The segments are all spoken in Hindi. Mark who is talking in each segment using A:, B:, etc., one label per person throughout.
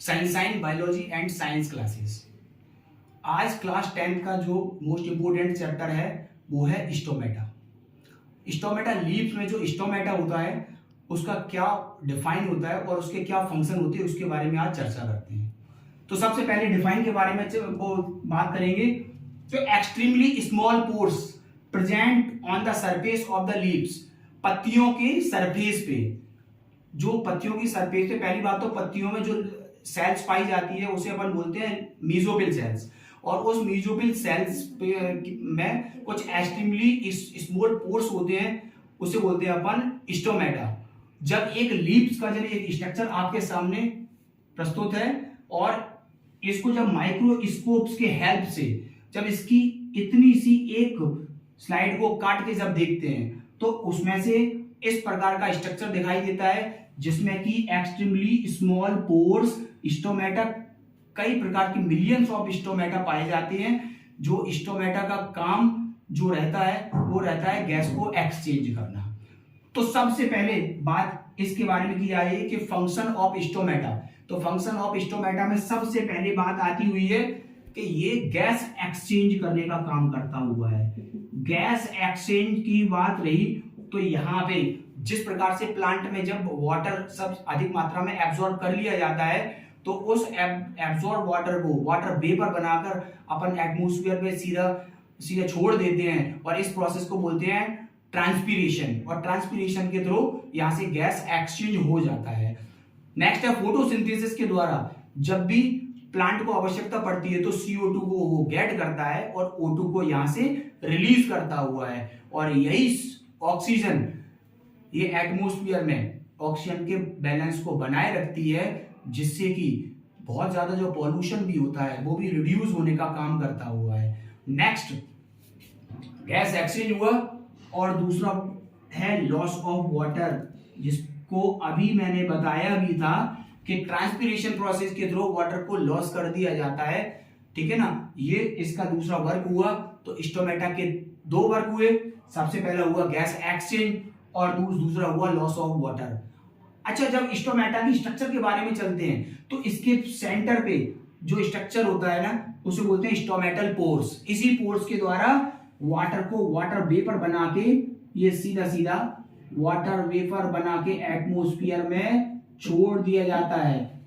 A: Sunshine biology and science classes. आज क्लास 10 का जो मोस्ट इंपोर्टेंट चैप्टर है वो है स्टोमेटा। स्टोमेटा लीव्स में जो स्टोमेटा होता है उसका क्या डिफाइन होता है और उसके क्या फंक्शन होते हैं उसके बारे में आज चर्चा करते हैं। तो सबसे पहले डिफाइन के बारे में वो बात करेंगे। तो extremely small pores present on the surface of the leaves, पत्तियों के सरफेस पे, जो पत्तियों की सरफेस पे, पहली बात तो पत्तियों में जो सेल्स पाई जाती है उसे अपन बोलते हैं मीजोफिल सेल्स, और उस मीजोफिल सेल्स में कुछ एक्सट्रीमली स्मॉल पोर्स होते हैं, उसे बोलते हैं अपन स्टोमेटा। जब एक लीव्स का जब एक स्ट्रक्चर आपके सामने प्रस्तुत है और इसको जब माइक्रोस्कोप्स के हेल्प से जब इसकी इतनी सी एक स्लाइड को काट के जब देखते हैं तो उसमें से इस प्रकार का स्ट्रक्चर दिखाई देता है जिसमें कि एक्सट्रीमली स्मॉल पोर्स स्टोमेटा, कई प्रकार की मिलियंस ऑफ स्टोमेटा पाए जाते हैं। जो स्टोमेटा का काम जो रहता है वो रहता है गैस को एक्सचेंज करना। तो सबसे पहले बात इसके बारे में की जा रही है कि फंक्शन ऑफ स्टोमेटा। तो फंक्शन ऑफ स्टोमेटा में सबसे पहले बात आती हुई है कि ये गैस एक्सचेंज करने का काम करता हुआ है। गैस एक्सचेंज की बात रही तो यहाँ पे जिस प्रकार से प्लांट में जब वाटर सब अधिक मात्रा में एब्जॉर्ब कर लिया जाता है तो उस एब्जॉर्ब वाटर को वाटर वेपर बनाकर अपन एटमॉस्फेयर में सीधा छोड़ देते हैं और इस प्रोसेस को बोलते हैं ट्रांसपीरेशन, और ट्रांसपीरेशन के थ्रू यहां से गैस एक्सचेंज हो जाता है। नेक्स्ट है फोटोसिंथेसिस के द्वारा जब भी प्लांट को आवश्यकता पड़ती है तो CO2 को वो गेट करता है और O2 को यहां से रिलीज करता हुआ है, और यही ऑक्सीजन ये एटमॉस्फेयर में ऑक्सीजन के बैलेंस को बनाए रखती है, जिससे कि बहुत ज्यादा जो पॉल्यूशन भी होता है वो भी रिड्यूस होने का काम करता हुआ है। नेक्स्ट गैस एक्सचेंज हुआ, और दूसरा है लॉस ऑफ वाटर, जिसको अभी मैंने बताया भी था कि ट्रांसपीरेशन प्रोसेस के थ्रू वाटर को लॉस कर दिया जाता है। ठीक है ना, ये इसका दूसरा वर्क हुआ। तो स्टोमेटा के दो वर्क हुए, सबसे पहला हुआ गैस एक्सचेंज और दूसरा हुआ लॉस ऑफ वाटर। अच्छा, जब स्टोमेटा की स्ट्रक्चर के बारे में चलते हैं तो इसके सेंटर पे जो स्ट्रक्चर होता है ना उसे बोलते हैं स्टोमेटल पोर्स। इसी पोर्स के द्वारा वाटर को वाटर वेपर बना के ये सीधा सीधा वाटर वेपर बना के एटमॉस्फेयर में छोड़ दिया जाता है।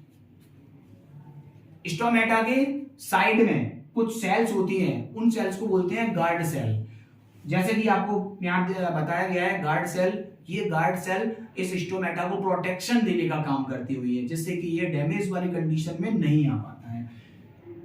A: स्टोमेटा के साइड में कुछ सेल्स होती हैं, उन सेल्स को बोलते हैं गार्ड सेल। जैसे कि आपको यहां बताया गया है गार्ड सेल, ये गार्ड सेल इस स्टोमेटा को प्रोटेक्शन देने का काम करती हुई है, जिससे कि ये डैमेज वाली कंडीशन में नहीं आ पाता है।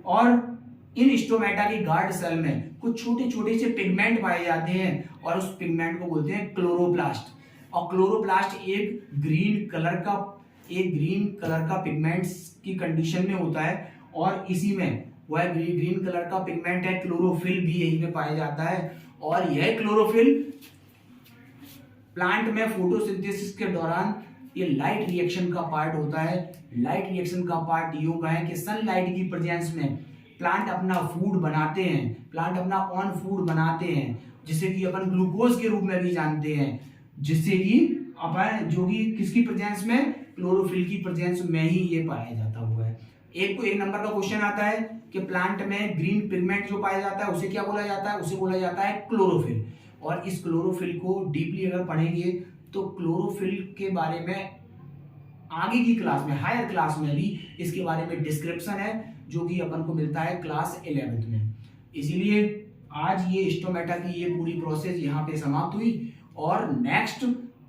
A: और इन स्टोमेटा की गार्ड सेल में कुछ छोटे छोटे से पिगमेंट पाए जाते हैं और उस पिगमेंट को बोलते हैं क्लोरोप्लास्ट। और क्लोरोप्लास्ट एक ग्रीन कलर का पिगमेंट्स की कंडीशन में होता है, और इसी में वह ग्रीन कलर का पिगमेंट है क्लोरोफिल भी यहीं पे पाया जाता है। और यह क्लोरोफिल प्लांट में फोटोसिंथेसिस के दौरान ये लाइट रिएक्शन का पार्ट होता है। लाइट रिएक्शन का पार्ट यूं का है कि सनलाइट की प्रेजेंस में प्लांट अपना फूड बनाते हैं, प्लांट अपना ऑन फूड बनाते हैं, जिसे कि अपन ग्लूकोज के रूप में भी जानते हैं, जिससे कि अपन जो कि किसकी प्रेजेंस में, क्लोरोफिल की प्रेजेंस में ही ये पाया जाता हुआ है। एक नंबर का क्वेश्चन आता है कि प्लांट में ग्रीन पिगमेंट जो पाया जाता है उसे क्या बोला जाता है, उसे बोला जाता है क्लोरोफिल। और इस क्लोरोफिल को डीपली अगर पढ़ेंगे तो क्लोरोफिल के बारे में आगे की क्लास में, हायर क्लास में भी इसके बारे में डिस्क्रिप्शन है, जो कि अपन को मिलता है क्लास 11th में। इसीलिए आज ये स्टोमेटा की ये पूरी प्रोसेस यहाँ पे समाप्त हुई, और नेक्स्ट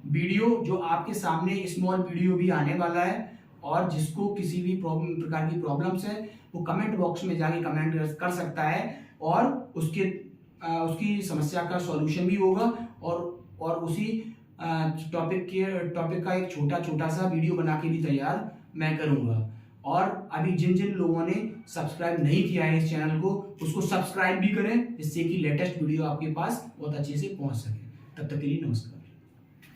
A: वीडियो जो आपके सामने स्मॉल वीडियो भी आने वाला है, और जिसको किसी भी प्रकार की प्रॉब्लम्स है वो कमेंट बॉक्स में जाके कमेंट कर सकता है, और उसकी समस्या का सॉल्यूशन भी होगा, और उसी टॉपिक का एक छोटा सा वीडियो बना के भी तैयार मैं करूंगा। और अभी जिन लोगों ने सब्सक्राइब नहीं किया है इस चैनल को, उसको सब्सक्राइब भी करें, जिससे कि लेटेस्ट वीडियो आपके पास बहुत अच्छे से पहुंच सके। तब तक के लिए नमस्कार।